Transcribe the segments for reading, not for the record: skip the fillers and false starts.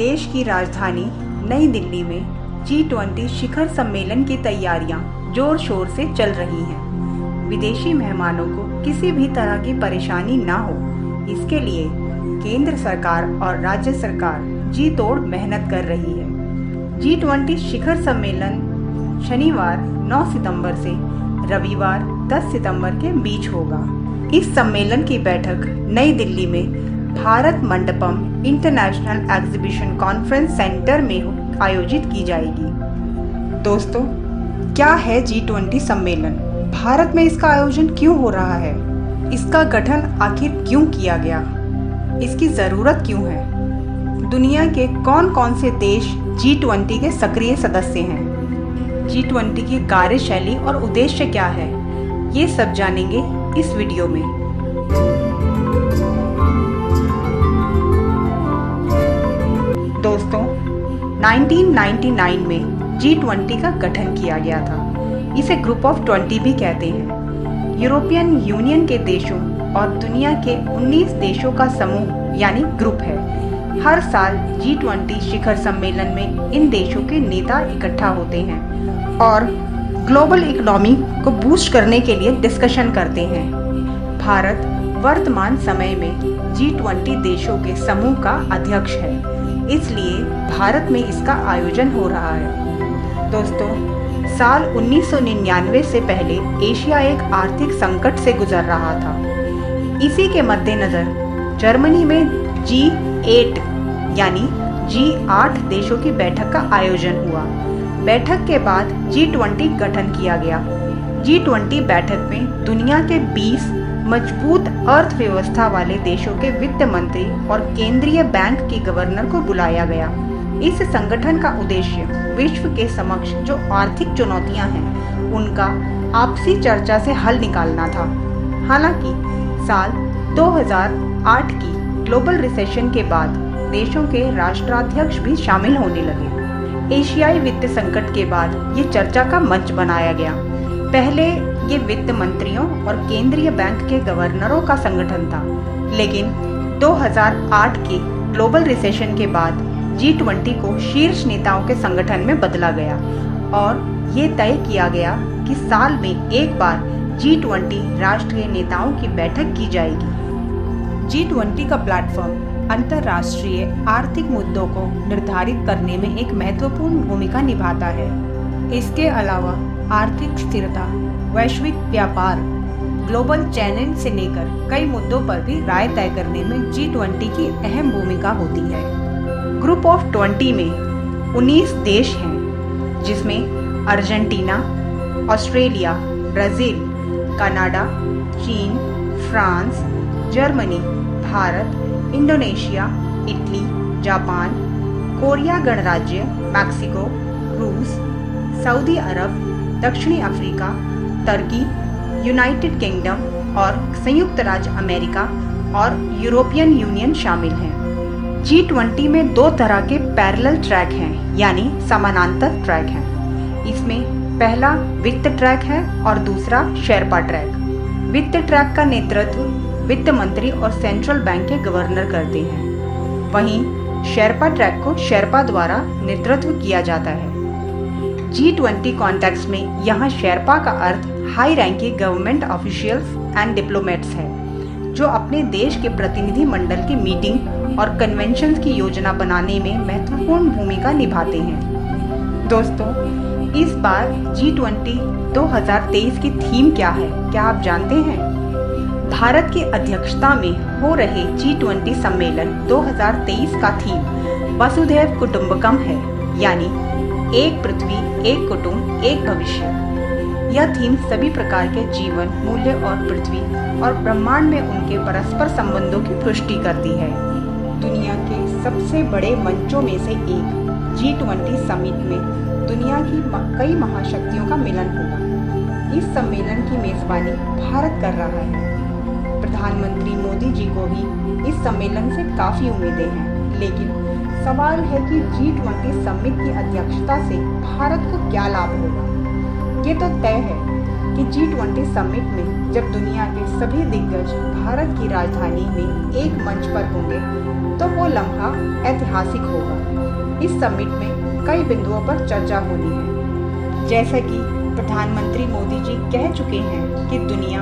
देश की राजधानी नई दिल्ली में G20 शिखर सम्मेलन की तैयारियां जोर शोर से चल रही हैं। विदेशी मेहमानों को किसी भी तरह की परेशानी ना हो, इसके लिए केंद्र सरकार और राज्य सरकार जी तोड़ मेहनत कर रही है। G20 शिखर सम्मेलन शनिवार 9 सितंबर से रविवार 10 सितंबर के बीच होगा। इस सम्मेलन की बैठक नई दिल्ली में Bharat Mandapam international exhibition conference centre में आयोजित की जाएगी। दोस्तों, क्या है G20 सम्मेलन? भारत में इसका आयोजन क्यों हो रहा है? इसका गठन आखिर क्यों किया गया? इसकी ज़रूरत क्यों है? दुनिया के कौन कौन से देश G20 के सक्रिय सदस्य हैं? G20 की कार्यशैली और उद्देश्य क्या है? ये सब जानेंगे इस वीडियो में। दोस्तों, 1999 में G20 का गठन किया गया था। इसे ग्रुप ऑफ 20 भी कहते हैं। यूरोपियन यूनियन के देशों और दुनिया के 19 देशों का समूह यानी ग्रुप है। हर साल G20 शिखर सम्मेलन में इन देशों के नेता इकट्ठा होते हैं और ग्लोबल इकोनॉमी को बूस्ट करने के लिए डिस्कशन करते हैं। भारत वर्तमान समय में G20 देशों के समूह का अध्यक्ष है, इसलिए भारत में इसका आयोजन हो रहा है। दोस्तों, साल 1999 से पहले एशिया एक आर्थिक संकट से गुजर रहा था। इसी के मद्देनजर जर्मनी में G8 यानी G8 देशों की बैठक का आयोजन हुआ। बैठक के बाद G20 गठन किया गया। G20 बैठक में दुनिया के 20 मजबूत अर्थव्यवस्था वाले देशों के वित्त मंत्री और केंद्रीय बैंक के गवर्नर को बुलाया गया। इस संगठन का उद्देश्य विश्व के समक्ष जो आर्थिक चुनौतियां हैं, उनका आपसी चर्चा से हल निकालना था। हालांकि साल 2008 की ग्लोबल रिसेशन के बाद देशों के राष्ट्राध्यक्ष भी शामिल होने लगे। एशियाई वित्त संकट के बाद ये चर्चा का मंच बनाया गया। पहले ये वित्त मंत्रियों और केंद्रीय बैंक के गवर्नरों का संगठन था, लेकिन 2008 के ग्लोबल रिसेशन के बाद G20 को शीर्ष नेताओं के संगठन में बदला गया और ये तय किया गया कि साल में एक बार G20 राष्ट्रीय नेताओं की बैठक की जाएगी। G20 का प्लेटफॉर्म अंतर्राष्ट्रीय आर्थिक मुद्दों को निर्धारित करने में एक महत्वपूर्ण भूमिका निभाता है। इसके अलावा आर्थिक स्थिरता, वैश्विक व्यापार, ग्लोबल चैनल से लेकर कई मुद्दों पर भी राय तय करने में G20 की अहम भूमिका होती है। ग्रुप ऑफ 20 में 19 देश हैं, जिसमें अर्जेंटीना, ऑस्ट्रेलिया, ब्राजील, कनाडा, चीन, France, Germany, Bharat, Indonesia, Italy, Japan, Korea गणराज्य, मैक्सिको, रूस, सऊदी अरब, दक्षिणी अफ्रीका, तुर्की, यूनाइटेड किंगडम और संयुक्त राज्य अमेरिका और यूरोपियन यूनियन शामिल हैं। G20 में दो तरह के पैरेलल ट्रैक हैं, यानी समानांतर ट्रैक हैं। इसमें पहला वित्त ट्रैक है और दूसरा शेरपा ट्रैक। वित्त ट्रैक का नेतृत्व वित्त मंत्री और सेंट्रल बैंक के गवर्नर करते हैं। वहीं शेरपा ट्रैक को शेरपा द्वारा नेतृत्व किया जाता है। G20 कॉन्टेक्स्ट में यहाँ शेरपा का अर्थ high ranking government officials and diplomats है, जो अपने देश के प्रतिनिधि मंडल की मीटिंग और कन्वेंशन की योजना बनाने में महत्वपूर्ण भूमिका निभाते हैं। दोस्तों, इस बार G20 2023 की थीम क्या है, क्या आप जानते हैं? भारत की अध्यक्षता में हो रहे G20 सम्मेलन 2023 का थीम वसुधैव कुटुंबकम है, यानी एक पृथ्वी, एक कुटुंब, एक भविष्य। यह थीम सभी प्रकार के जीवन मूल्य और पृथ्वी और ब्रह्मांड में उनके परस्पर संबंधों की पुष्टि करती है। दुनिया के सबसे बड़े मंचों में से एक G20 समिट में दुनिया की कई महाशक्तियों का मिलन होगा। इस सम्मेलन की मेजबानी भारत कर रहा है। प्रधानमंत्री मोदी जी को भी इस सम्मेलन से काफ़ी उम्मीदें हैं, लेकिन सवाल है कि G20 समिट की अध्यक्षता से भारत को क्या लाभ होगा। ये तो तय है कि G20 समिट में जब दुनिया के सभी दिग्गज भारत की राजधानी में एक मंच पर होंगे तो वो लम्हा ऐतिहासिक होगा। इस समिट में कई बिंदुओं पर चर्चा होनी है। जैसा कि प्रधानमंत्री मोदी जी कह चुके हैं कि दुनिया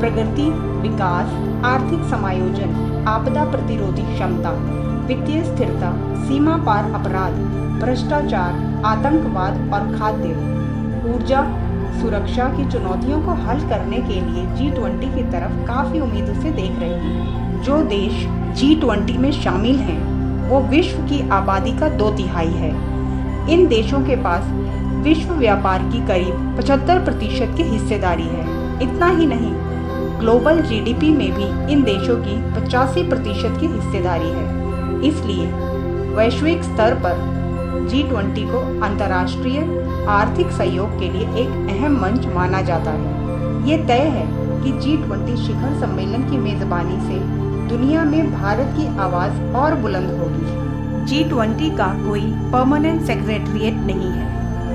प्रगति, विकास, आर्थिक समायोजन, आपदा प्रतिरोधी क्षमता, वित्तीय स्थिरता, सीमा पार अपराध, भ्रष्टाचार, आतंकवाद और खाद्य, ऊर्जा सुरक्षा की चुनौतियों को हल करने के लिए G20 की तरफ काफी उम्मीदों से देख रही है। जो देश G20 में शामिल हैं, वो विश्व की आबादी का 2/3 है। इन देशों के पास विश्व व्यापार की करीब 75% की हिस्सेदारी है। इतना ही नहीं, ग्लोबल GDP में भी इन देशों की 85% की हिस्सेदारी है। इसलिए वैश्विक स्तर पर G20 को अंतर्राष्ट्रीय आर्थिक सहयोग के लिए एक अहम मंच माना जाता है। ये तय है कि G20 शिखर सम्मेलन की मेजबानी से दुनिया में भारत की आवाज़ और बुलंद होगी। G20 का कोई परमानेंट सेक्रेटरीट नहीं है।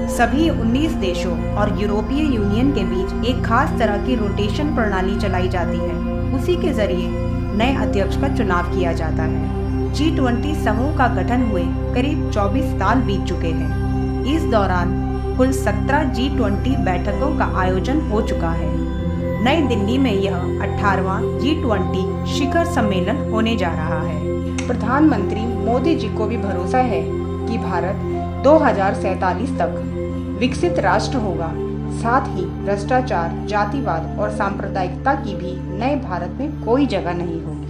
सभी 19 देशों और यूरोपीय यूनियन के बीच एक खास तरह की रोटेशन प्रणाली चलाई जाती है। उसी के जरिए नए अध्यक्ष का चुनाव किया जाता है। G20 समूह का गठन हुए करीब 24 साल बीत चुके हैं। इस दौरान कुल 17 G20 बैठकों का आयोजन हो चुका है। नई दिल्ली में यह 18वां G20 शिखर सम्मेलन होने जा रहा है। प्रधानमंत्री मोदी जी को भी भरोसा है कि भारत 2047 तक विकसित राष्ट्र होगा। साथ ही भ्रष्टाचार, जातिवाद और सांप्रदायिकता की भी नए भारत में कोई जगह नहीं होगी।